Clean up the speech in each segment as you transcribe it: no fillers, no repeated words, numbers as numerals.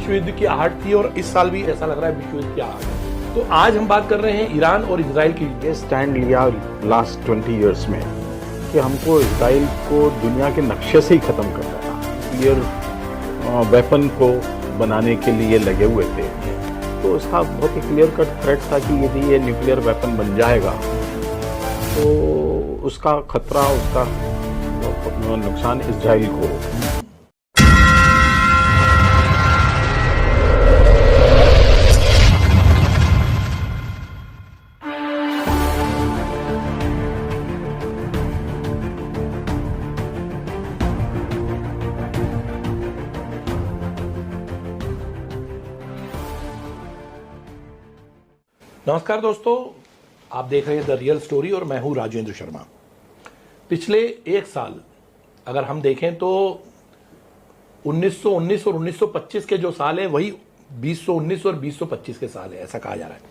विश्व युद्ध की आहट थी और इस साल भी ऐसा लग रहा है विश्व युद्ध की आहट है। तो आज हम बात कर रहे हैं ईरान और इजराइल की। ये स्टैंड लिया लास्ट 20 इयर्स में कि हमको इजराइल को दुनिया के नक्शे से ही ख़त्म कर देना। न्यूक्लियर वेपन को बनाने के लिए लगे हुए थे, तो उसका बहुत ही क्लियर कट थ्रेट था कि यदि ये न्यूक्लियर वेपन बन जाएगा तो उसका खतरा, उसका नुकसान इजराइल को हो। नमस्कार दोस्तों, आप देख रहे हैं द रियल स्टोरी और मैं हूं राजेंद्र शर्मा। पिछले एक साल अगर हम देखें तो 1919 और 1925 के जो साल है वही 2019 और 2025 के साल है, ऐसा कहा जा रहा है।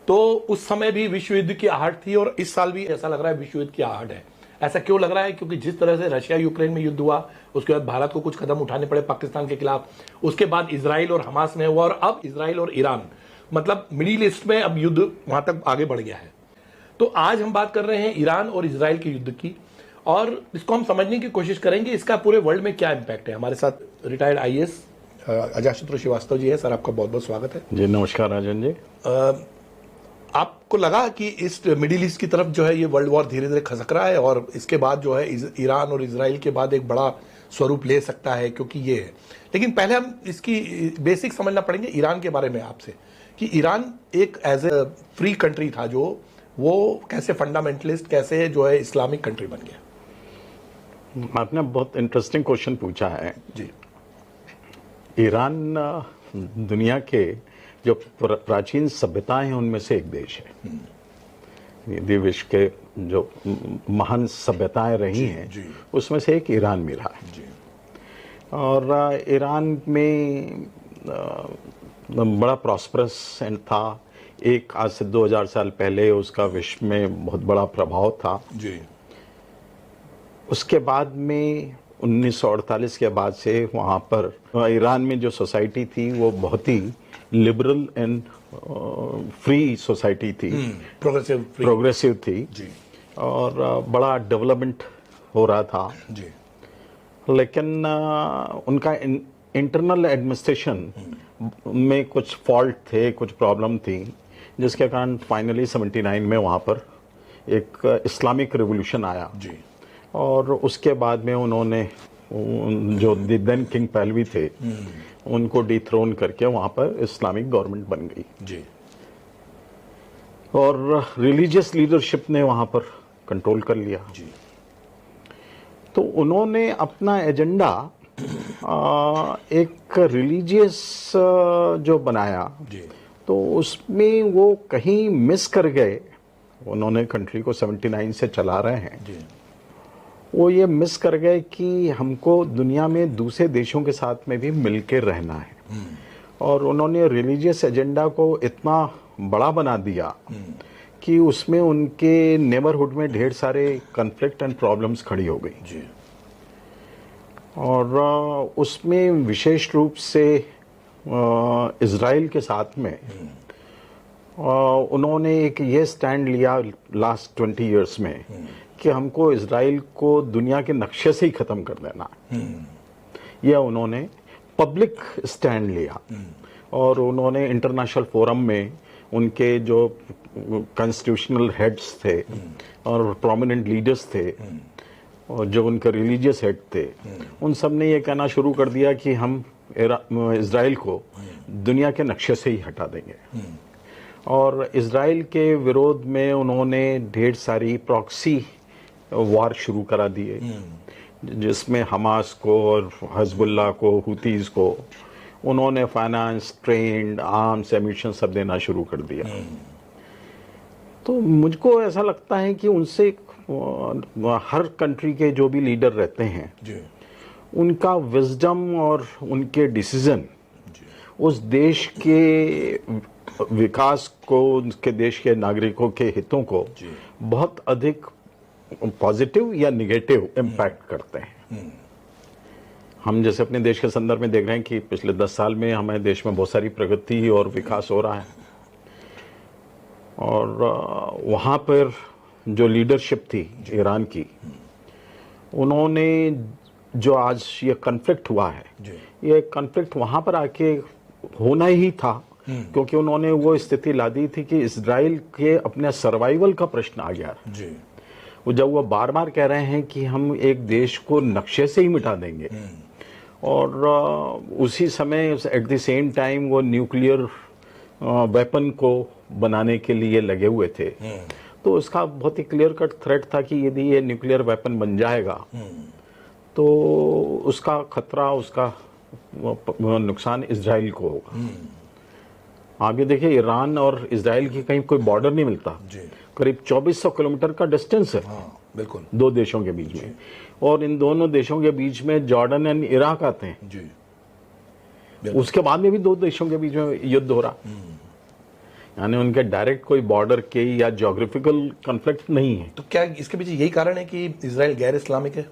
तो उस समय भी विश्व युद्ध की आहट थी और इस साल भी ऐसा लग रहा है विश्व युद्ध की आहट है। ऐसा क्यों लग रहा है? क्योंकि जिस तरह से रशिया यूक्रेन में युद्ध हुआ, उसके बाद भारत को कुछ कदम उठाने पड़े पाकिस्तान के खिलाफ, उसके बाद इजराइल और हमास में हुआ और अब इजराइल और ईरान, मतलब मिडिल ईस्ट में अब युद्ध वहां तक आगे बढ़ गया है। तो आज हम बात कर रहे हैं ईरान और इजराइल के युद्ध की और इसको हम समझने की कोशिश करेंगे इसका पूरे वर्ल्ड में क्या इंपैक्ट है। हमारे साथ रिटायर्ड आईएएस अजातशत्रु श्रीवास्तव जी है। सर, आपका बहुत बहुत स्वागत है। जी नमस्कार राजन जी। आपको लगा कि इस मिडिल ईस्ट की तरफ जो है ये वर्ल्ड वॉर धीरे धीरे खसक रहा है और इसके बाद जो है ईरान और इजराइल के बाद एक बड़ा स्वरूप ले सकता है, क्योंकि ये है। लेकिन पहले हम इसकी बेसिक समझना पड़ेंगे ईरान के बारे में आपसे कि ईरान एक एज ए फ्री कंट्री था, जो वो कैसे फंडामेंटलिस्ट, कैसे जो है इस्लामिक कंट्री बन गया। आपने बहुत इंटरेस्टिंग क्वेश्चन पूछा है जी। ईरान दुनिया के जो प्राचीन सभ्यताएं हैं उनमें से एक देश है। यदि विश्व के जो महान सभ्यताएं रही हैं उसमें से एक ईरान भी रहा है जी। और ईरान में बड़ा प्रॉस्परस एंड था। एक आज से 2000 साल पहले उसका विश्व में बहुत बड़ा प्रभाव था जी। उसके बाद में 1948 के बाद से वहाँ पर ईरान में जो सोसाइटी थी वो बहुत ही लिबरल एंड फ्री सोसाइटी थी, प्रोग्रेसिव थी जी। और बड़ा डेवलपमेंट हो रहा था जी। लेकिन उनका इंटरनल एडमिनिस्ट्रेशन में कुछ फॉल्ट थे, कुछ प्रॉब्लम थी, जिसके कारण फाइनली 79 में वहाँ पर एक इस्लामिक रिवॉल्यूशन आया जी। और उसके बाद में उन्होंने जो देन किंग पहलवी थे उनको डिथ्रोन करके वहाँ पर इस्लामिक गवर्नमेंट बन गई जी। और रिलीजियस लीडरशिप ने वहाँ पर कंट्रोल कर लिया जी। तो उन्होंने अपना एजेंडा एक रिलीजियस जो बनाया जी। तो उसमें वो कहीं मिस कर गए। उन्होंने कंट्री को 79 से चला रहे हैं जी। वो ये मिस कर गए कि हमको दुनिया में दूसरे देशों के साथ में भी मिलकर रहना है। और उन्होंने रिलीजियस एजेंडा को इतना बड़ा बना दिया कि उसमें उनके नेबरहुड में ढेर सारे कॉन्फ्लिक्ट एंड प्रॉब्लम्स खड़ी हो गई जी। और उसमें विशेष रूप से इजराइल के साथ में उन्होंने एक ये स्टैंड लिया लास्ट 20 इयर्स में कि हमको इजराइल को दुनिया के नक्शे से ही ख़त्म कर देना। यह उन्होंने पब्लिक स्टैंड लिया और उन्होंने इंटरनेशनल फोरम में उनके जो कॉन्स्टिट्यूशनल हेड्स थे और प्रोमिनेंट लीडर्स थे और जो उनके रिलीजियस हेड थे, उन सब ने ये कहना शुरू कर दिया कि हम इजराइल को दुनिया के नक्शे से ही हटा देंगे। और इजराइल के विरोध में उन्होंने ढेर सारी प्रॉक्सी वार शुरू करा दिए, जिसमें हमास को और हिजबुल्लाह को, हुतीज को उन्होंने फाइनेंस, ट्रेंड, आर्म्स, एम्यूनिशन सब देना शुरू कर दिया। तो मुझको ऐसा लगता है कि उनसे हर कंट्री के जो भी लीडर रहते हैं जी। उनका विजडम और उनके डिसीजन उस देश के विकास को, उसके देश के नागरिकों के हितों को बहुत अधिक पॉजिटिव या निगेटिव इम्पैक्ट करते हैं। हम जैसे अपने देश के संदर्भ में देख रहे हैं कि पिछले 10 साल में हमारे देश में बहुत सारी प्रगति और विकास हो रहा है, और वहाँ पर जो लीडरशिप थी ईरान की, उन्होंने जो आज ये कन्फ्लिक्ट हुआ है, ये कन्फ्लिक्ट वहाँ पर आके होना ही था, क्योंकि उन्होंने वो स्थिति ला दी थी कि इजराइल के अपने सर्वाइवल का प्रश्न आ गया जी। वो जब वो बार बार कह रहे हैं कि हम एक देश को नक्शे से ही मिटा देंगे, और उसी समय एट द सेम टाइम वो न्यूक्लियर वेपन को बनाने के लिए लगे हुए थे, तो उसका बहुत ही क्लियर कट थ्रेट था कि यदि ये न्यूक्लियर वेपन बन जाएगा तो उसका खतरा, उसका नुकसान इजराइल को होगा। आप ये देखिए, ईरान और इजराइल की कहीं कोई बॉर्डर नहीं मिलता, करीब 2400 किलोमीटर का डिस्टेंस है बिल्कुल दो देशों के बीच में, और इन दोनों देशों के बीच में जॉर्डन एंड इराक आते हैं जी। उसके बाद में भी दो देशों के बीच में युद्ध हो रहा, यानी उनके डायरेक्ट कोई बॉर्डर के या ज्योग्राफिकल कॉन्फ्लिक्ट नहीं है। तो क्या इसके पीछे यही कारण है कि इजराइल गैर इस्लामिक है?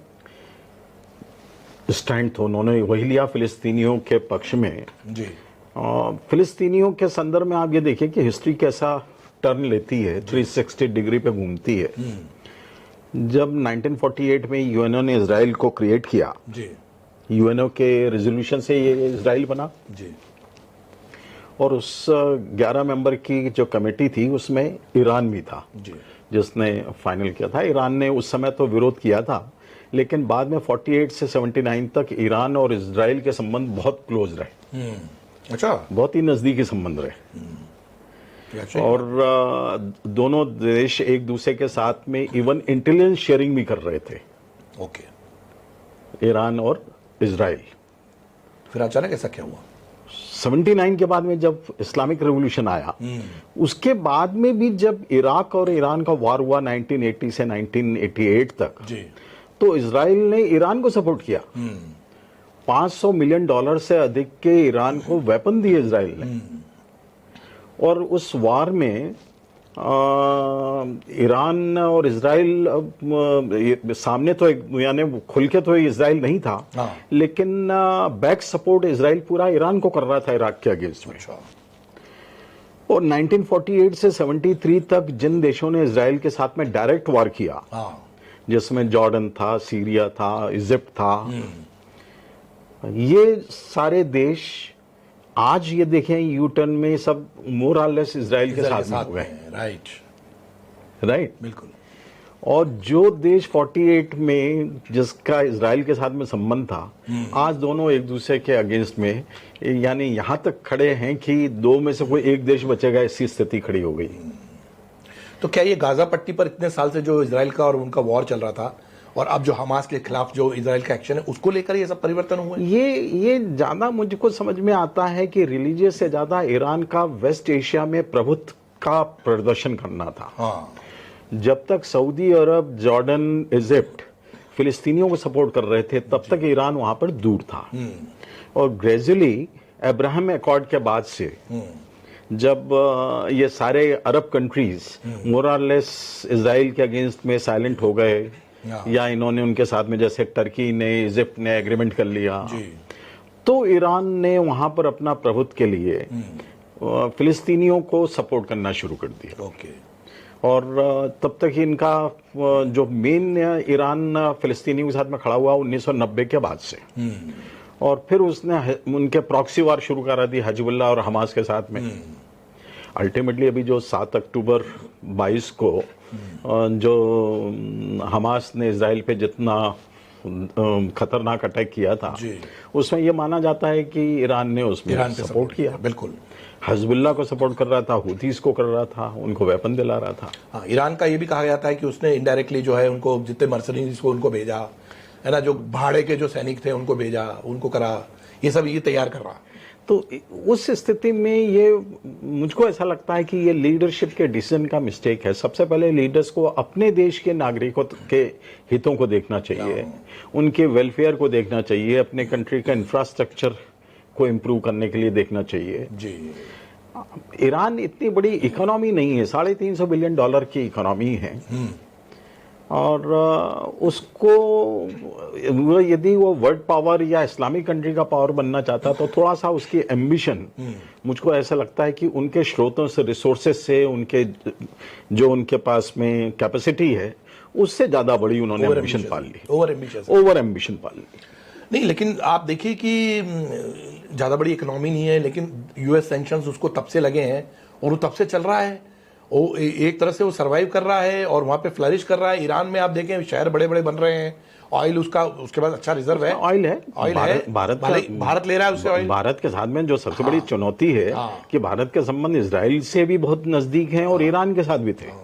स्टैंड तो उन्होंने वही लिया फिलिस्तीनियों के पक्ष में जी। फिलिस्तीनियों के संदर्भ में आप ये देखिए कि हिस्ट्री कैसा टर्न लेती है, 360 डिग्री पे घूमती है। जब 1948 में यूएनओ ने इजराइल को क्रिएट किया जी, यूएनओ के रेजोल्यूशन से ये इजराइल बना जी, और उस 11 मेंबर की जो कमेटी थी उसमें ईरान भी था जी, जिसने फाइनल किया था। ईरान ने उस समय तो विरोध किया था, लेकिन बाद में 48 से 79 तक ईरान और इजराइल के संबंध बहुत क्लोज रहे। अच्छा, बहुत ही नजदीकी संबंध रहे, और दोनों देश एक दूसरे के साथ में इवन इंटेलिजेंस शेयरिंग भी कर रहे थे। ओके, ईरान और इजराइल। फिर अचानक ऐसा क्या हुआ? 79 के बाद में जब इस्लामिक रेवोल्यूशन आया, उसके बाद में भी जब इराक और ईरान का वार हुआ 1980 से 1988 तक जी, तो इजराइल ने ईरान को सपोर्ट किया। $500 मिलियन से अधिक के ईरान को वेपन दिए इजराइल ने, और उस वार में ईरान और इजराइल सामने तो एक, यानी खुल के तो इजराइल नहीं था, लेकिन बैक सपोर्ट इजराइल पूरा ईरान को कर रहा था इराक के अगेंस्ट में। और 1948 से 73 तक जिन देशों ने इजराइल के साथ में डायरेक्ट वार किया, जिसमें जॉर्डन था, सीरिया था, इजिप्ट था, ये सारे देश आज ये देखें यू टर्न में सब मोर और लेस इजराइल के साथ हुए हैं। राइट बिल्कुल। और जो देश 48 में जिसका इजराइल के साथ में संबंध था, आज दोनों एक दूसरे के अगेंस्ट में, यानी यहां तक खड़े हैं कि दो में से कोई एक देश बचेगा, ऐसी स्थिति खड़ी हो गई। तो क्या ये गाजा पट्टी पर इतने साल से जो इजराइल का और उनका वॉर चल रहा था, और अब जो हमास के खिलाफ जो इजराइल का एक्शन है, उसको लेकर ये सब परिवर्तन हुए? ये ज्यादा मुझको समझ में आता है कि रिलीजियस से ज्यादा ईरान का वेस्ट एशिया में प्रभुत्व का प्रदर्शन करना था। जब तक सऊदी अरब, जॉर्डन, इजिप्ट फिलिस्तीनियों को सपोर्ट कर रहे थे, तब तक ईरान वहां पर दूर था। और ग्रेजुअली अब्राहम अकॉर्ड के बाद से जब ये सारे अरब कंट्रीज मोर और लेस इजराइल के अगेंस्ट में साइलेंट हो गए, या इन्होंने उनके साथ में, जैसे टर्की ने, इजिप्ट ने एग्रीमेंट कर लिया, तो ईरान ने वहां पर अपना प्रभुत्व के लिए फिलिस्तीनियों को सपोर्ट करना शुरू कर दिया। और तब तक ही इनका जो मेन ईरान फिलिस्तीनियों के साथ में खड़ा हुआ 1990 के बाद से, और फिर उसने उनके प्रॉक्सी वार शुरू करा दी हिजबुल्लाह और हमास के साथ में। अल्टीमेटली अभी जो 7 अक्टूबर 22 को जो हमास ने इजराइल पे जितना खतरनाक अटैक किया था, उसमें यह माना जाता है कि ईरान ने उसमें सपोर्ट किया। बिल्कुल, हिजबुल्लाह को सपोर्ट कर रहा था, हुतीस को कर रहा था, उनको वेपन दिला रहा था। हाँ, ईरान का ये भी कहा जाता है कि उसने इनडायरेक्टली जो है उनको, जितने मर्सनरीज को उनको भेजा है ना, जो भाड़े के जो सैनिक थे उनको भेजा, उनको करा, ये सब ये तैयार कर रहा। तो उस स्थिति में ये मुझको ऐसा लगता है कि ये लीडरशिप के डिसीजन का मिस्टेक है। सबसे पहले लीडर्स को अपने देश के नागरिकों के हितों को देखना चाहिए, उनके वेलफेयर को देखना चाहिए, अपने कंट्री का इंफ्रास्ट्रक्चर को इम्प्रूव करने के लिए देखना चाहिए जी। ईरान इतनी बड़ी इकोनॉमी नहीं है, $350 बिलियन की इकोनॉमी है, और उसको यदि वो वर्ल्ड पावर या इस्लामिक कंट्री का पावर बनना चाहता तो थोड़ा सा उसकी एम्बिशन, मुझको ऐसा लगता है कि उनके स्रोतों से, रिसोर्सेज से, उनके जो उनके पास में कैपेसिटी है उससे ज्यादा बड़ी उन्होंने एम्बिशन पाल ली, ओवर एम्बिशन पाल ली। नहीं, लेकिन आप देखिए कि ज्यादा बड़ी इकोनॉमी नहीं है, लेकिन यूएस सैंक्शंस उसको तब से लगे हैं और वो तब से चल रहा है। वो एक तरह से वो सरवाइव कर रहा है और वहां पे फ्लरिश कर रहा है। ईरान में आप देखें शहर बड़े बड़े बन रहे हैं, ऑयल उसका उसके बाद अच्छा रिजर्व है, ऑयल है, भारत ले रहा है उससे ऑयल। भारत के साथ में जो सबसे बड़ी चुनौती है कि भारत के संबंध इजराइल से भी बहुत नजदीक हैं और ईरान के साथ भी थे,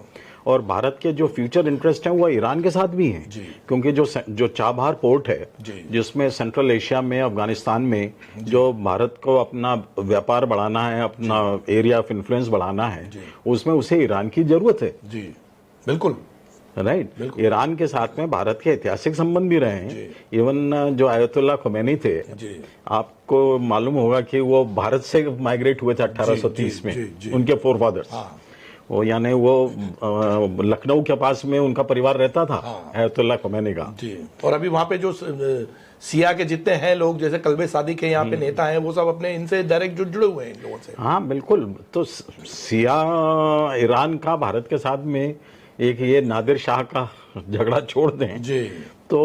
और भारत के जो फ्यूचर इंटरेस्ट हैं वो ईरान के साथ भी हैं, क्योंकि जो चाबहार पोर्ट है जिसमें सेंट्रल एशिया में, अफगानिस्तान में जो भारत को अपना व्यापार बढ़ाना है, अपना एरिया ऑफ इन्फ्लुएंस बढ़ाना है, उसमें उसे ईरान की जरूरत है। जी बिल्कुल, राइट। ईरान के साथ में भारत के ऐतिहासिक संबंध भी रहे हैं। इवन जो आयतुल्लाह खुमैनी थे, आपको मालूम होगा कि वो भारत से माइग्रेट हुए थे 1830 में, उनके फोरफादर्स। वो यानी वो लखनऊ के पास में उनका परिवार रहता था, आयतुल्लाह खुमैनी का। और अभी वहां पे जो सिया के जितने हैं लोग, जैसे कल्बे सादी के यहाँ पे नेता हैं, वो सब अपने इनसे डायरेक्ट जुड़े हुए हैं इन लोगों से। हाँ बिल्कुल। तो सिया ईरान का भारत के साथ में एक ये नादिर शाह का झगड़ा छोड़ दें जी, तो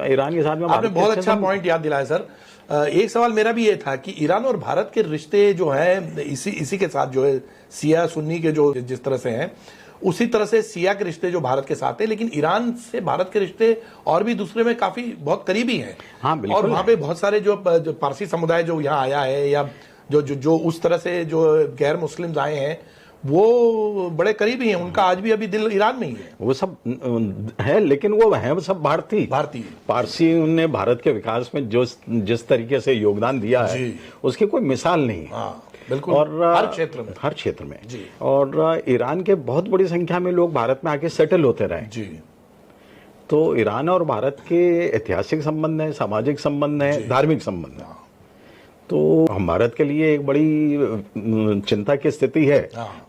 ईरान के साथ में आपने बहुत अच्छा पॉइंट याद दिलाया सर। एक सवाल मेरा भी ये था कि ईरान और भारत के रिश्ते जो हैं इसी के साथ जो है सिया सुन्नी के जो जिस तरह से हैं, उसी तरह से सिया के रिश्ते जो भारत के साथ है, लेकिन ईरान से भारत के रिश्ते और भी दूसरे में काफी बहुत करीबी हैं। हाँ बिल्कुल। और वहां पे बहुत सारे जो पारसी समुदाय जो यहाँ आया है, या जो उस तरह से जो गैर मुस्लिम आए हैं, वो बड़े करीबी हैं, उनका आज भी अभी दिल ईरान में ही है। वो सब है, लेकिन वो है सब भारतीय पारसी। उनने भारत के विकास में जो जिस तरीके से योगदान दिया है उसकी कोई मिसाल नहीं है। बिल्कुल। और हर क्षेत्र में जी। और ईरान के बहुत बड़ी संख्या में लोग भारत में आके सेटल होते रहे जी। तो ईरान और भारत के ऐतिहासिक संबंध है, सामाजिक संबंध है, धार्मिक संबंध है। तो हम भारत के लिए एक बड़ी चिंता की स्थिति है।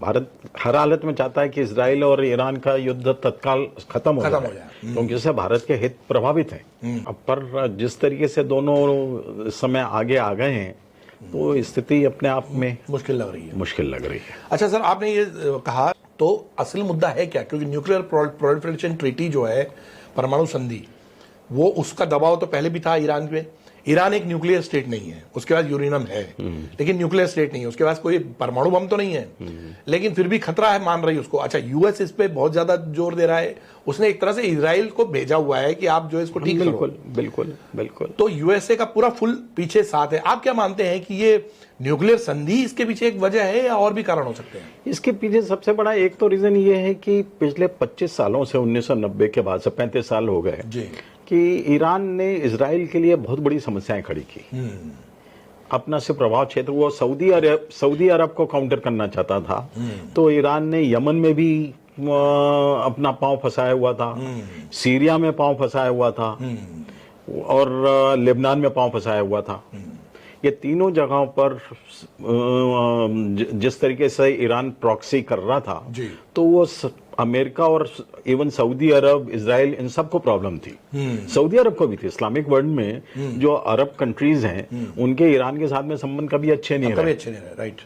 भारत हर हालत में चाहता है कि इजराइल और ईरान का युद्ध तत्काल खत्म हो जाए, क्योंकि इससे भारत के हित प्रभावित हैं। अब पर जिस तरीके से दोनों समय आगे आ गए हैं, तो स्थिति अपने आप में मुश्किल लग रही है। अच्छा सर, आपने ये कहा, तो असल मुद्दा है क्या? क्योंकि न्यूक्लियर प्रोलिफरेशन ट्रीटी जो है, परमाणु संधि, वो उसका दबाव तो पहले भी था ईरान पे। ईरान एक न्यूक्लियर स्टेट नहीं है, उसके पास यूरेनियम है, लेकिन न्यूक्लियर स्टेट नहीं है, उसके पास कोई परमाणु बम तो नहीं है, लेकिन फिर भी खतरा है, मान रही है उसको। अच्छा, यूएस इस पे बहुत ज्यादा जोर दे रहा है, उसने एक तरह से इजराइल को भेजा हुआ है कि आप जो है इसको ठीक करो। बिल्कुल। तो यूएसए का पूरा फुल पीछे साथ है। आप क्या मानते हैं कि ये न्यूक्लियर संधि इसके पीछे एक वजह है, या और भी कारण हो सकते हैं? इसके पीछे सबसे बड़ा एक तो रीजन ये है कि पिछले 25 सालों से, 1990 के बाद से 35 साल हो गए कि ईरान ने इजराइल के लिए बहुत बड़ी समस्याएं खड़ी की। अपना से प्रभाव क्षेत्र, वो सऊदी अरब को काउंटर करना चाहता था, तो ईरान ने यमन में भी अपना पांव फंसाया हुआ था, सीरिया में पांव फंसाया हुआ था, और लेबनान में पांव फंसाया हुआ था। ये तीनों जगहों पर जिस तरीके से ईरान प्रॉक्सी कर रहा था, तो वो अमेरिका और इवन सऊदी अरब, इजराइल, इन सबको प्रॉब्लम थी। सऊदी अरब को भी थी। इस्लामिक वर्ल्ड में जो अरब कंट्रीज हैं, उनके ईरान के साथ में संबंध कभी अच्छे नहीं रहे। राइट।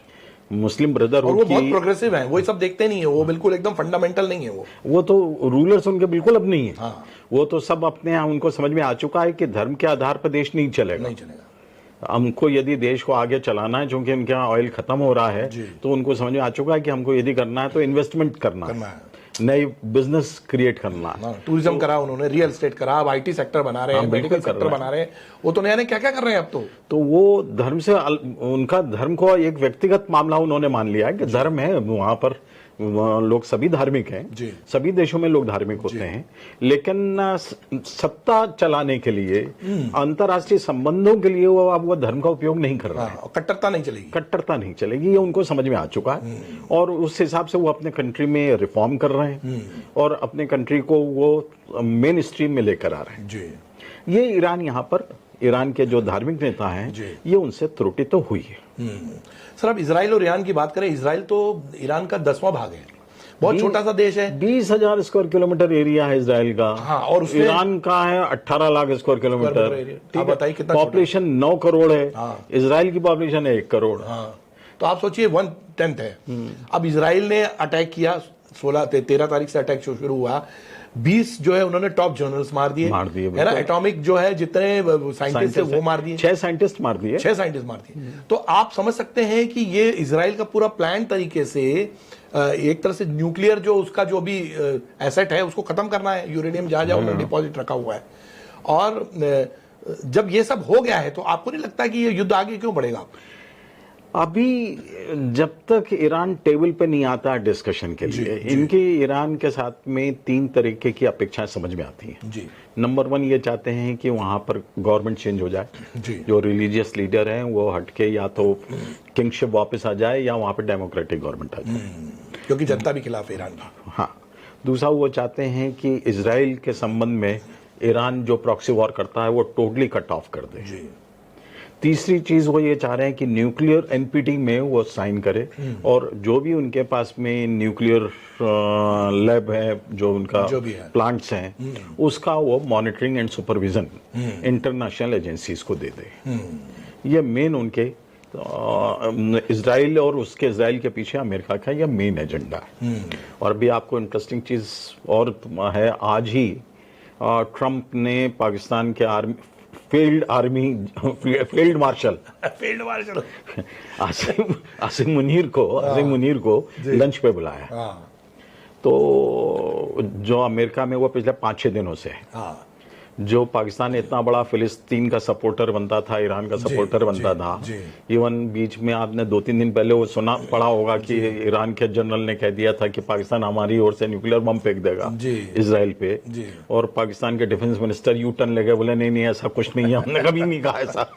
मुस्लिम ब्रदरहुड वो बहुत प्रोग्रेसिव है, वो सब देखते नहीं है, वो बिल्कुल एकदम फंडामेंटल नहीं है। वो तो रूलर्स उनके बिल्कुल अब नहीं है। वो तो सब अपने यहाँ, उनको समझ में आ चुका है कि धर्म के आधार पर देश नहीं चलेगा। हमको यदि देश को आगे चलाना है, क्योंकि उनके यहाँ ऑयल खत्म हो रहा है, तो उनको समझ में आ चुका है कि हमको यदि करना है तो इन्वेस्टमेंट करना है, नई बिजनेस क्रिएट करना है। टूरिज्म करा उन्होंने, रियल एस्टेट करा, अब आईटी सेक्टर बना रहे हैं, मेडिकल सेक्टर बना रहे हैं, वो तो नया क्या क्या कर रहे हैं अब तो वो धर्म से, उनका धर्म को एक व्यक्तिगत मामला उन्होंने मान लिया है कि धर्म है वहां पर, लोग सभी धार्मिक हैं, सभी देशों में लोग धार्मिक होते हैं, लेकिन सत्ता चलाने के लिए, अंतर्राष्ट्रीय संबंधों के लिए वो धर्म का उपयोग नहीं कर रहा है। कट्टरता नहीं चलेगी, ये उनको समझ में आ चुका है, और उस हिसाब से वो अपने कंट्री में रिफॉर्म कर रहे हैं, और अपने कंट्री को वो मेन स्ट्रीम में लेकर आ रहे हैं। ये ईरान, यहाँ पर ईरान के जो धार्मिक नेता हैं, ये उनसे त्रुटि तो हुई है। सर, अब इजराइल और ईरान की बात करें, इजराइल तो ईरान का 10वां भाग है, बहुत छोटा सा देश है। 20,000 स्क्वायर किलोमीटर एरिया है इसराइल का। हाँ, और उसमें ईरान का है 18 लाख स्क्वायर किलोमीटर। आप बताइए कितना पॉपुलेशन 9 करोड़ है। हाँ। इसराइल की पॉपुलेशन है 1 करोड़। हाँ, तो आप सोचिए 1/10 है। अब इसराइल ने अटैक किया, 13 तारीख से अटैक शुरू हुआ। 20 जो है उन्होंने टॉप जर्नल्स मार दिए है ना, एटॉमिक जो है जितने साइंटिस्ट है वो मार दिए, 6 साइंटिस्ट मार दिए, 6 साइंटिस्ट मार दिए। तो आप समझ सकते हैं कि ये इजराइल का पूरा प्लान तरीके से एक तरह से न्यूक्लियर जो उसका जो भी एसेट है उसको खत्म करना है, यूरेनियम जहां जहां उन्होंने डिपॉजिट रखा हुआ है। और जब ये सब हो गया है तो आपको नहीं लगता कि ये युद्ध आगे क्यों बढ़ेगा? अभी जब तक ईरान टेबल पे नहीं आता डिस्कशन के लिए, इनके ईरान के साथ में 3 तरीके की अपेक्षाएं समझ में आती हैं। जी। नंबर 1 ये चाहते हैं कि वहां पर गवर्नमेंट चेंज हो जाए, जो रिलीजियस लीडर हैं वो हटके या तो किंगशिप वापस आ जाए या वहां पर डेमोक्रेटिक गवर्नमेंट आ जाए, क्योंकि जनता भी खिलाफ है ईरान की। हाँ। दूसरा वो चाहते हैं कि इजराइल के संबंध में ईरान जो प्रॉक्सी वॉर करता है वो टोटली कट ऑफ कर दे। जी। तीसरी चीज वो ये चाह रहे हैं कि न्यूक्लियर एनपीटी में वो साइन करे और जो भी उनके पास में न्यूक्लियर लैब है, जो उनका प्लांट्स हैं, उसका वो monitoring and supervision international agencies को दे दे। ये मेन उनके इजराइल और उसके इजराइल के पीछे अमेरिका का यह मेन एजेंडा है। और भी आपको इंटरेस्टिंग चीज और है, आज ही ट्रंप ने पाकिस्तान के फील्ड मार्शल आसिम मुनीर को लंच पे बुलाया। तो जो अमेरिका में वो पिछले 5-6 दिनों से है, जो पाकिस्तान इतना बड़ा फिलिस्तीन का सपोर्टर बनता था, ईरान का सपोर्टर बनता था। इवन बीच में आपने 2-3 दिन पहले वो पढ़ा होगा कि ईरान के जनरल ने कह दिया था कि पाकिस्तान हमारी ओर से न्यूक्लियर बम फेंक देगा इजराइल पे। और पाकिस्तान के डिफेंस मिनिस्टर यू टर्न ले गए, बोले नहीं ऐसा कुछ नहीं है, हमने कभी नहीं कहा ऐसा।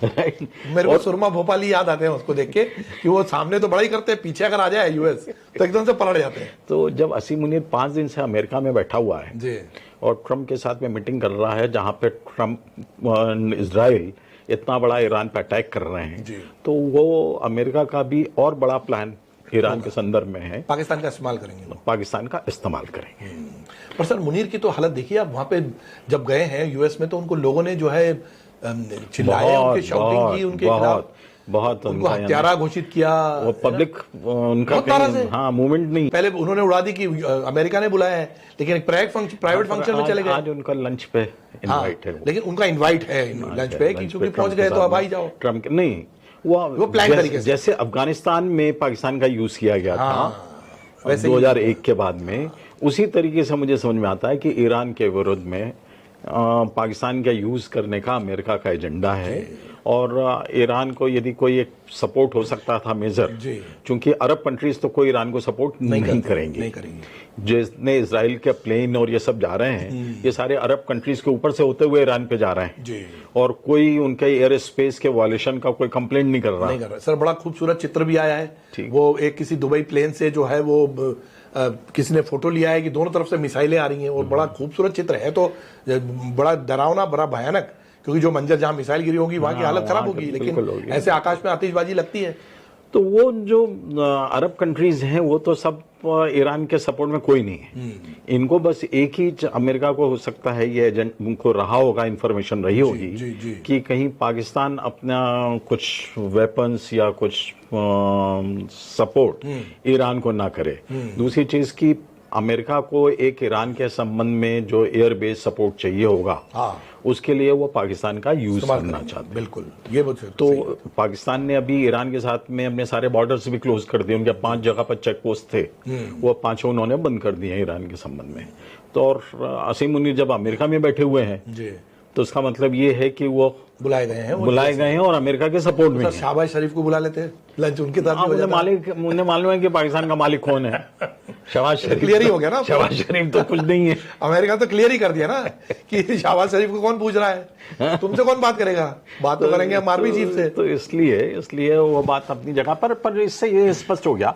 मेरे को सुरमा भोपाली याद आते हैं उसको देख के कि वो सामने तो बड़ा ही करते हैं, पीछे अगर आ जाए यूएस तो एकदम से पलट जाते हैं। तो जब असीम मुनीर 5 दिन से अमेरिका में बैठा हुआ है जी, और ट्रंप के साथ में मीटिंग कर रहा है, जहां पे ट्रंप इजराइल इतना बड़ा ईरान पे अटैक कर रहे हैं, तो वो अमेरिका का भी और बड़ा प्लान ईरान के संदर्भ में है, पाकिस्तान का इस्तेमाल करेंगे, पाकिस्तान का इस्तेमाल करेंगे। पर सर मुनीर की तो हालत देखिए आप, वहां पे जब गए हैं यूएस में तो उनको लोगों ने जो है चिल्लाया, उनके शाउटिंग की, उनके खिलाफ बहुत उनको हत्यारा घोषित किया। वो पब्लिक उनका मूवमेंट नहीं, पहले उन्होंने उड़ा दी कि अमेरिका ने बुलाया है, लेकिन एक प्राइवेट फंक्शन में चले गए। आज उनका लंच पे इनवाइट है, लेकिन उनका इनवाइट है लंच पे, क्योंकि पहुंच गए तो अब आ ही जाओ। ट्रम्प नहीं, वो प्लान तरीके से, जैसे अफगानिस्तान में पाकिस्तान का यूज किया गया था 2001 के बाद में, उसी तरीके से मुझे समझ में आता है कि ईरान के विरुद्ध में पाकिस्तान का यूज करने का अमेरिका का एजेंडा है। और ईरान को यदि कोई एक सपोर्ट हो सकता था मेजर, क्योंकि अरब कंट्रीज तो कोई ईरान को सपोर्ट नहीं करेंगे। जिसने इजराइल के प्लेन और ये सब जा रहे हैं, ये सारे अरब कंट्रीज के ऊपर से होते हुए ईरान पे जा रहे हैं, और कोई उनके एयर स्पेस के वायलेशन का कोई कंप्लेंट नहीं कर रहा। सर बड़ा खूबसूरत चित्र भी आया है, वो एक किसी दुबई प्लेन से जो है वो किसी ने फोटो लिया है कि दोनों तरफ से मिसाइलें आ रही हैं, और बड़ा खूबसूरत चित्र है। तो बड़ा डरावना, बड़ा भयानक, क्योंकि जो मंजर जहां मिसाइल गिरी होगी वहां की हालत खराब होगी, लेकिन ऐसे आकाश में आतिशबाजी लगती है। तो वो जो अरब कंट्रीज हैं वो तो सब ईरान के सपोर्ट में कोई नहीं है। इनको बस एक ही अमेरिका को हो सकता है, ये एजेंट उनको रहा होगा, इंफॉर्मेशन रही होगी कि कहीं पाकिस्तान अपना कुछ वेपन्स या कुछ सपोर्ट ईरान को ना करे। दूसरी चीज की अमेरिका को एक ईरान के संबंध में जो एयर बेस सपोर्ट चाहिए होगा, उसके लिए वो पाकिस्तान का यूज करना चाहते। बिल्कुल, ये तो पाकिस्तान ने अभी ईरान के साथ में अपने सारे बॉर्डर्स भी क्लोज कर दिए। उनके 5 जगह पर चेक पोस्ट थे, वो 5 उन्होंने बंद कर दिए ईरान के संबंध में। तो और असीम मुनीर जब अमेरिका में बैठे हुए हैं तो उसका मतलब ये है कि वो बुलाए गए हैं और अमेरिका के सपोर्ट में। शहबाज शरीफ को बुला लेते हैं लंच उनके साथ। मुझे मालूम है कि पाकिस्तान का मालिक कौन है। शहबाज शरीफ क्लियर ही हो गया ना, शहबाज शरीफ तो कुछ नहीं है। अमेरिका तो क्लियर ही कर दिया ना कि शहबाज शरीफ को कौन पूछ रहा है, तुमसे कौन बात करेगा, बात तो करेंगे हम आर्मी चीफ से। तो इसलिए वो बात अपनी जगह पर इससे ये स्पष्ट हो गया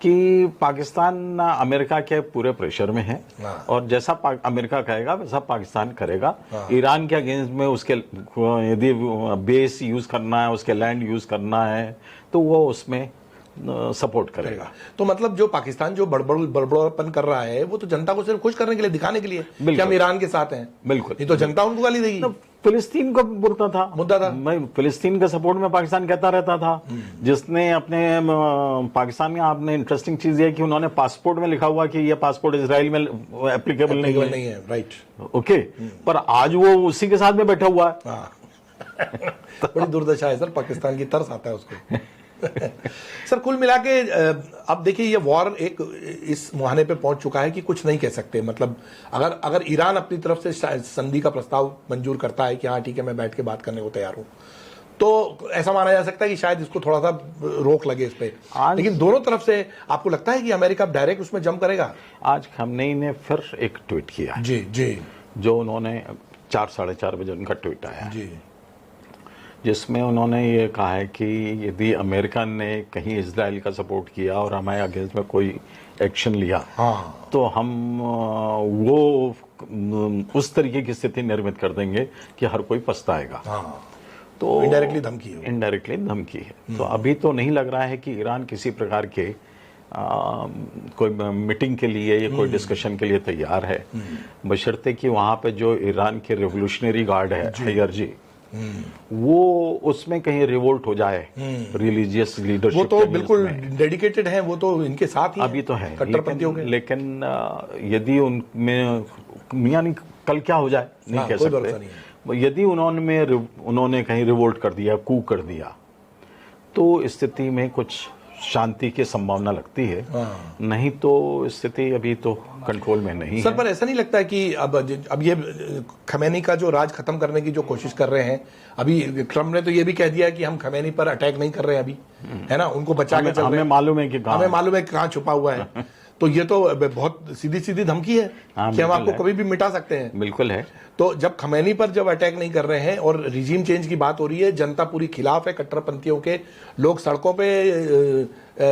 कि पाकिस्तान अमेरिका के पूरे प्रेशर में है, और जैसा अमेरिका कहेगा वैसा पाकिस्तान करेगा। ईरान के अगेंस्ट में उसके यदि बेस यूज करना है, उसके लैंड यूज करना है, तो वो उसमें सपोर्ट करेगा। तो मतलब जो पाकिस्तान जो बड़बड़ापन कर रहा है वो तो जनता को सिर्फ खुश करने के लिए, दिखाने के लिए कि हम ईरान के साथ हैं। बिल्कुल, नहीं तो जनता उनको गाली देगी। फिलिस्तीन का मुद्दा था, मैं फिलिस्तीन के सपोर्ट में पाकिस्तान कहता रहता था। जिसने अपने पाकिस्तान में, आपने इंटरेस्टिंग चीज है कि उन्होंने पासपोर्ट में लिखा हुआ कि ये पासपोर्ट इजराइल में एप्लीकेबल नहीं है। राइट, ओके, पर आज वो उसी के साथ में बैठा हुआ है। बड़ी दुर्दशा है सर पाकिस्तान की, तरस आता है उसको। सर कुल मिला के अब देखिए ये वॉर एक इस मुहाने पे पहुंच चुका है कि कुछ नहीं कह सकते। मतलब अगर ईरान अपनी तरफ से संधि का प्रस्ताव मंजूर करता है कि हाँ ठीक है मैं बैठ के बात करने को तैयार हूं, तो ऐसा माना जा सकता है कि शायद इसको थोड़ा सा रोक लगे इस पे। लेकिन दोनों तरफ से आपको लगता है कि अमेरिका डायरेक्ट उसमें जंप करेगा? आज खamenei ने फिर एक ट्वीट किया जी जी, जो उन्होंने 4-4:30 बजे उनका ट्वीट आया जी, जिसमें उन्होंने ये कहा है कि यदि अमेरिका ने कहीं इजराइल का सपोर्ट किया और हमारे अगेंस्ट में कोई एक्शन लिया, हाँ, तो हम वो उस तरीके की स्थिति निर्मित कर देंगे कि हर कोई पछताएगा। हाँ, तो इनडायरेक्टली धमकी है। इनडायरेक्टली धमकी है। तो अभी तो नहीं लग रहा है कि ईरान किसी प्रकार के कोई मीटिंग के लिए या कोई डिस्कशन के लिए तैयार है, बशर्ते कि वहां पे जो ईरान के रेवोल्यूशनरी गार्ड है IRG, वो उसमें कहीं रिवोल्ट हो जाए रिलीजियस लीडरशिप। वो तो बिल्कुल डेडिकेटेड हैं, वो तो इनके साथ ही अभी तो है कट्टरपंथियों के। लेकिन यदि उनमें यानी कल क्या हो जाए नहीं कह सकते। यदि उन्होंने कहीं रिवोल्ट कर दिया, कू कर दिया, तो स्थिति में कुछ शांति की संभावना लगती है। नहीं तो स्थिति अभी तो कंट्रोल में नहीं सर है। पर ऐसा नहीं लगता है कि अब ये खमेनी का जो राज खत्म करने की जो कोशिश कर रहे हैं, अभी ट्रम्प ने तो ये भी कह दिया है कि हम खमेनी पर अटैक नहीं कर रहे अभी, है ना, उनको बचा के चल रहे हैं। हमें मालूम है कि कहाँ छुपा हुआ है। तो ये तो बहुत सीधी सीधी धमकी है कि हम आपको कभी भी मिटा सकते हैं। बिल्कुल है। तो जब खमेनी पर जब अटैक नहीं कर रहे हैं और रिजीम चेंज की बात हो रही है, जनता पूरी खिलाफ है कट्टरपंथियों के, लोग सड़कों पे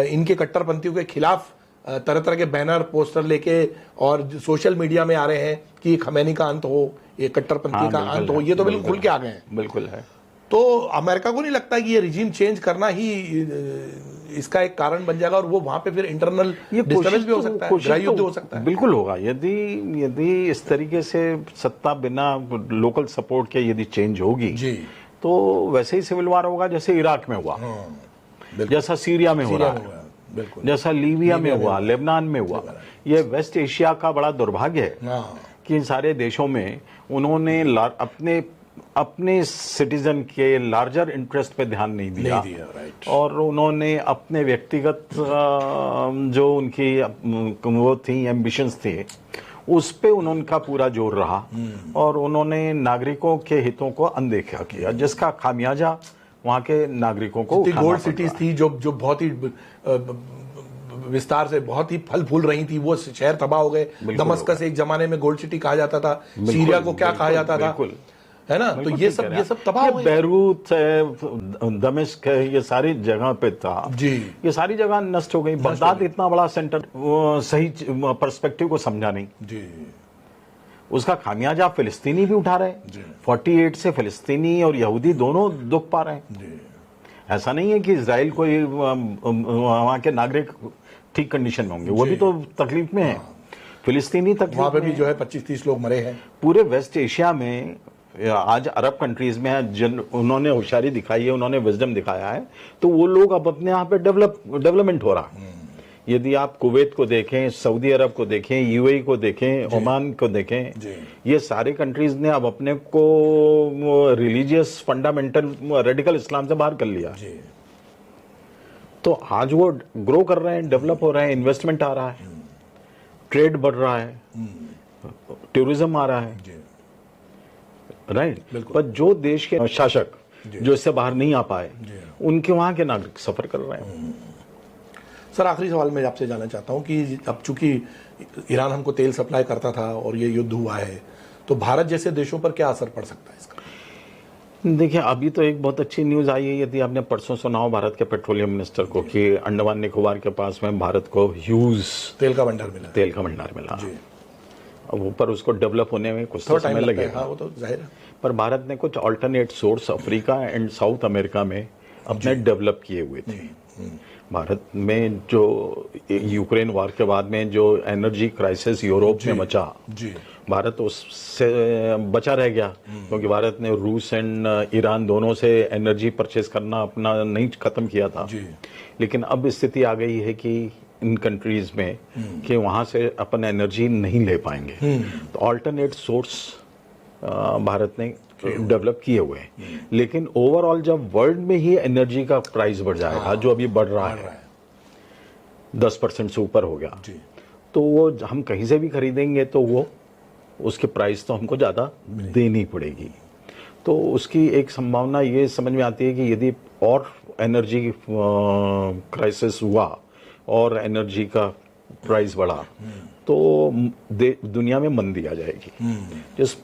इनके कट्टरपंथियों के खिलाफ तरह तरह के बैनर पोस्टर लेके और सोशल मीडिया में आ रहे हैं कि खमेनी का अंत हो, ये कट्टरपंथी का अंत हो, ये तो बिल्कुल खुल के आ गए हैं। बिल्कुल है। तो अमेरिका को नहीं लगता कि ये रिजीम चेंज करना ही इसका एक कारण बन जाएगा और वो वहां पे फिर इंटरनल डिस्टर्बेंस भी हो सकता है, गृह युद्ध हो सकता है? बिल्कुल होगा। यदि इस तरीके से सत्ता बिना लोकल सपोर्ट के यदि चेंज होगी जी, तो वैसे ही सिविल वार होगा जैसे इराक में हुआ, जैसा सीरिया में हो रहा है, जैसा लीबिया में हुआ, लेबनान में हुआ। ये वेस्ट एशिया का बड़ा दुर्भाग्य है कि इन सारे देशों में उन्होंने अपने सिटीजन के लार्जर इंटरेस्ट पे ध्यान नहीं दिया और उन्होंने अपने व्यक्तिगत जो उनकी वो थी एम्बिशंस थे उस पे उनका पूरा जोर रहा और उन्होंने नागरिकों के हितों को अनदेखा किया, जिसका खामियाजा वहां के नागरिकों को उठाना गोल्ड सिटीज थी जो बहुत ही विस्तार से बहुत ही फल फूल रही थी, वो शहर तबाह हो गए। दमस्कस एक जमाने में गोल्ड सिटी कहा जाता था, सीरिया को क्या कहा जाता था, है ना? तो ये सब तबाह हुए। बैरूत है, दमिश्क है, ये सारी जगह पे था जी, ये सारी जगह नष्ट हो गई। बगदाद इतना बड़ा सेंटर सही पर्सपेक्टिव को समझा नहीं जी, उसका खामियाजा फिलिस्तीनी भी उठा रहे हैं। 48 से फिलिस्तीनी और यहूदी दोनों दुख पा रहे हैं। ऐसा नहीं है कि इजराइल को वहां के नागरिक ठीक कंडीशन में होंगे, वो भी तो तकलीफ में है। फिलिस्तीनी तकलीफ, वहां पे भी जो है 25-30 लोग मरे हैं। पूरे वेस्ट एशिया में आज अरब कंट्रीज में जिन उन्होंने होशियारी दिखाई है, उन्होंने विजडम दिखाया है, तो वो लोग अब अपने यहाँ पे डेवलपमेंट हो रहा है। यदि आप कुवैत को देखें, सऊदी अरब को देखें, यूएई को देखें, ओमान को देखें, ये सारे कंट्रीज ने अब अपने को रिलीजियस फंडामेंटल रेडिकल इस्लाम से बाहर कर लिया। तो आज वो ग्रो कर रहे हैं, डेवलप हो रहे हैं, इन्वेस्टमेंट आ रहा है, ट्रेड बढ़ रहा है, टूरिज्म आ रहा है, राइट। पर जो देश के शासक जो इससे बाहर नहीं आ पाए, उनके वहां के नागरिक सफर कर रहे हैं। सर आखिरी सवाल मैं आपसे जानना चाहता हूं कि अब चूंकि ईरान हमको तेल सप्लाई करता था और ये युद्ध हुआ है, तो भारत जैसे देशों पर क्या असर पड़ सकता है इसका? देखिए, अभी तो एक बहुत अच्छी न्यूज आई है, यदि आपने परसों सुना हो भारत के पेट्रोलियम मिनिस्टर को, कि अंडमान निकोबार के पास में भारत को ह्यूज तेल का भंडार मिला जी। अब पर उसको डेवलप होने में कुछ तो समय लगेगा, वो तो जाहिर है। पर भारत ने कुछ alternate source Africa and south America में अपने डेवलप किए हुए थे। भारत में जो यूक्रेन वॉर के बाद में जो एनर्जी क्राइसिस यूरोप में मचा, जी, भारत उससे बचा रह गया, क्योंकि भारत ने रूस एंड ईरान दोनों से एनर्जी परचेज करना अपना नहीं खत्म किया था। जी, लेकिन अब स्थिति आ गई है कि इन कंट्रीज में कि वहां से अपन एनर्जी नहीं ले पाएंगे, तो ऑल्टरनेट सोर्स भारत ने डेवलप किए हुए हैं। लेकिन ओवरऑल जब वर्ल्ड में ही एनर्जी का प्राइस बढ़ जाएगा, जो अभी बढ़ रहा है 10% से ऊपर हो गया, जी, तो वो हम कहीं से भी खरीदेंगे तो वो उसके प्राइस तो हमको ज़्यादा देनी पड़ेगी। तो उसकी एक संभावना ये समझ में आती है कि यदि और एनर्जी क्राइसिस हुआ और एनर्जी का प्राइस बढ़ा तो दुनिया में मंदी आ जाएगी। जिस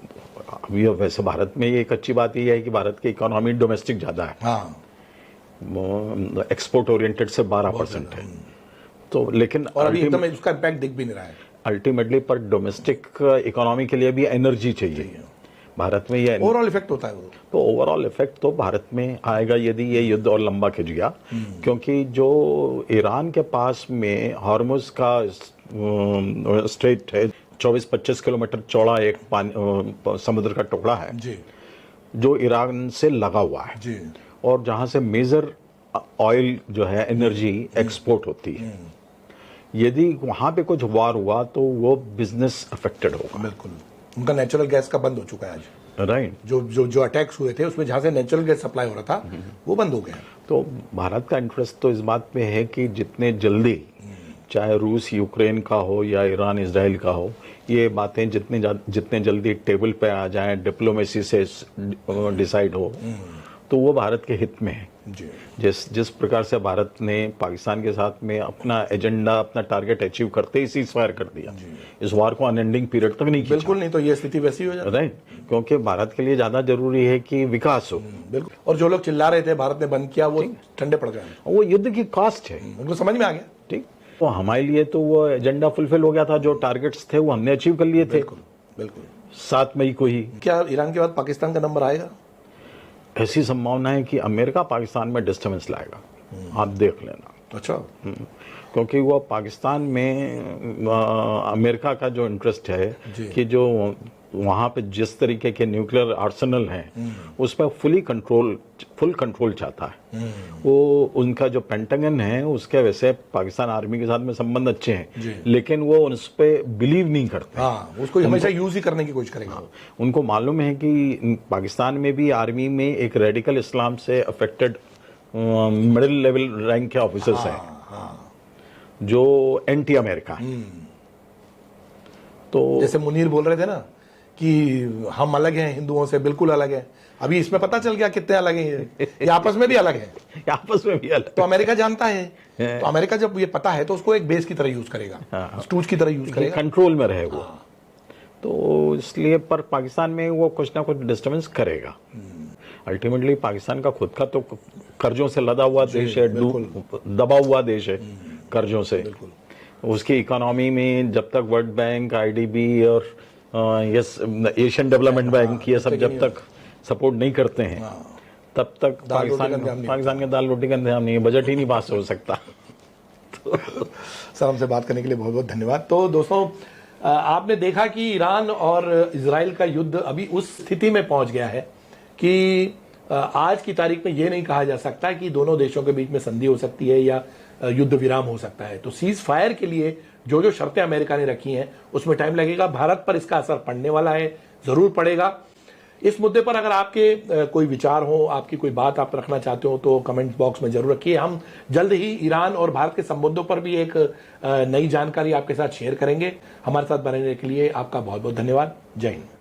अभी वैसे भारत में ये एक अच्छी बात यह है कि भारत की इकोनॉमी डोमेस्टिक ज़्यादा है, हाँ, एक्सपोर्ट ओरिएंटेड से 12% है। तो लेकिन और अभी एकदम उसका इम्पैक्ट दिख भी नहीं रहा है अल्टीमेटली पर डोमेस्टिक इकोनॉमी के लिए भी एनर्जी चाहिए। भारत में ये ओवरऑल इफेक्ट होता है वो, तो ओवरऑल इफेक्ट तो भारत में आएगा यदि ये युद्ध और लंबा खिंच गया, क्योंकि जो ईरान के पास में हॉर्मुज का स्ट्रेट है, 24-25 किलोमीटर चौड़ा एक समुद्र का टुकड़ा है जी, जो ईरान से लगा हुआ है, जी, और जहां से मेजर ऑयल जो है एनर्जी एक्सपोर्ट होती है। यदि वहां पे कुछ वार हुआ तो वो बिजनेस अफेक्टेड होगा। बिल्कुल। उनका नेचुरल गैस का बंद हो चुका है आज, राइट। जो अटैक्स हुए थे उसमें जहां से नेचुरल गैस सप्लाई हो रहा था वो बंद हो गया। तो भारत का इंटरेस्ट तो इस बात में है कि जितने जल्दी, चाहे रूस यूक्रेन का हो या ईरान इजराइल का हो, ये बातें जितने जल्दी टेबल पे आ जाएं, डिप्लोमेसी से डिसाइड हो, तो वो भारत के हित में है। जी, जिस प्रकार से भारत ने पाकिस्तान के साथ में अपना एजेंडा, अपना टारगेट अचीव करते ही सीज फायर कर दिया, इस वार को अनएंडिंग पीरियड तक नहीं खींचा। बिल्कुल नहीं, तो ये स्थिति वैसी हो जाती, राइट, क्योंकि भारत के लिए ज्यादा जरूरी है कि विकास हो। बिल्कुल। और जो लोग चिल्ला रहे थे भारत ने बंद किया, वो ठंडे पड़ गए, वो युद्ध की कॉस्ट है, उनको समझ में आ गया। ठीक, तो हमारे लिए तो वो एजेंडा फुलफिल हो गया था, जो टारगेट्स थे वो हमने अचीव कर लिए थे। बिल्कुल, बिल्कुल। 7 मई को ही। क्या ईरान के बाद पाकिस्तान का नंबर आएगा? ऐसी संभावना है कि अमेरिका पाकिस्तान में डिस्टर्बेंस लाएगा, आप देख लेना। अच्छा, क्योंकि वो पाकिस्तान में अमेरिका का जो इंटरेस्ट है कि जो वहाँ पे जिस तरीके के न्यूक्लियर आर्सेनल हैं उस पर फुल कंट्रोल चाहता है वो। उनका जो पेंटागन है उसके वैसे पाकिस्तान आर्मी के साथ में संबंध अच्छे हैं, लेकिन वो उस पर बिलीव नहीं करते। हाँ, उसको हमेशा यूज ही करने की कोशिश करेगा। उनको मालूम है कि पाकिस्तान में भी आर्मी में एक रेडिकल इस्लाम से अफेक्टेड मिडिल लेवल रैंक के ऑफिसर्स हैं जो एंटी अमेरिका। तो जैसे मुनीर बोल रहे थे ना कि हम अलग हैं हिंदुओं से, बिल्कुल अलग हैं। अभी इसमें पता चल गया कितने अलग हैं, ये आपस में भी अलग हैं। आपस में भी अलग। तो अमेरिका जानता है, तो अमेरिका जब ये पता है तो उसको एक बेस की तरह यूज करेगा, स्टूज की तरह यूज करेगा, कंट्रोल में रहे वो। तो इसलिए पर पाकिस्तान में वो कुछ ना कुछ डिस्टर्बेंस करेगा। अल्टीमेटली पाकिस्तान का खुद का तो कर्जों से लदा हुआ देश है, दबा हुआ देश है कर्जों से। उसकी इकोनॉमी में जब तक वर्ल्ड बैंक, आईडीबी और एशियन डेवलपमेंट बैंक ये सब जब तक सपोर्ट नहीं करते हैं तब तक पाकिस्तान के दाल रोटी का इंतजाम नहीं है, बजट ही नहीं पास हो सकता। तो सर, हमसे बात करने के लिए बहुत बहुत धन्यवाद। तो दोस्तों, आपने देखा कि ईरान और इजराइल का युद्ध अभी उस स्थिति में पहुंच गया है कि आज की तारीख में यह नहीं कहा जा सकता कि दोनों देशों के बीच में संधि हो सकती है या युद्ध विराम हो सकता है। तो सीज फायर के लिए जो जो शर्तें अमेरिका ने रखी हैं उसमें टाइम लगेगा। भारत पर इसका असर पड़ने वाला है, जरूर पड़ेगा। इस मुद्दे पर अगर आपके कोई विचार हो, आपकी कोई बात आप रखना चाहते हो तो कमेंट बॉक्स में जरूर रखिए। हम जल्द ही ईरान और भारत के संबंधों पर भी एक नई जानकारी आपके साथ शेयर करेंगे। हमारे साथ बने रहने के लिए आपका बहुत बहुत धन्यवाद। जय हिंद।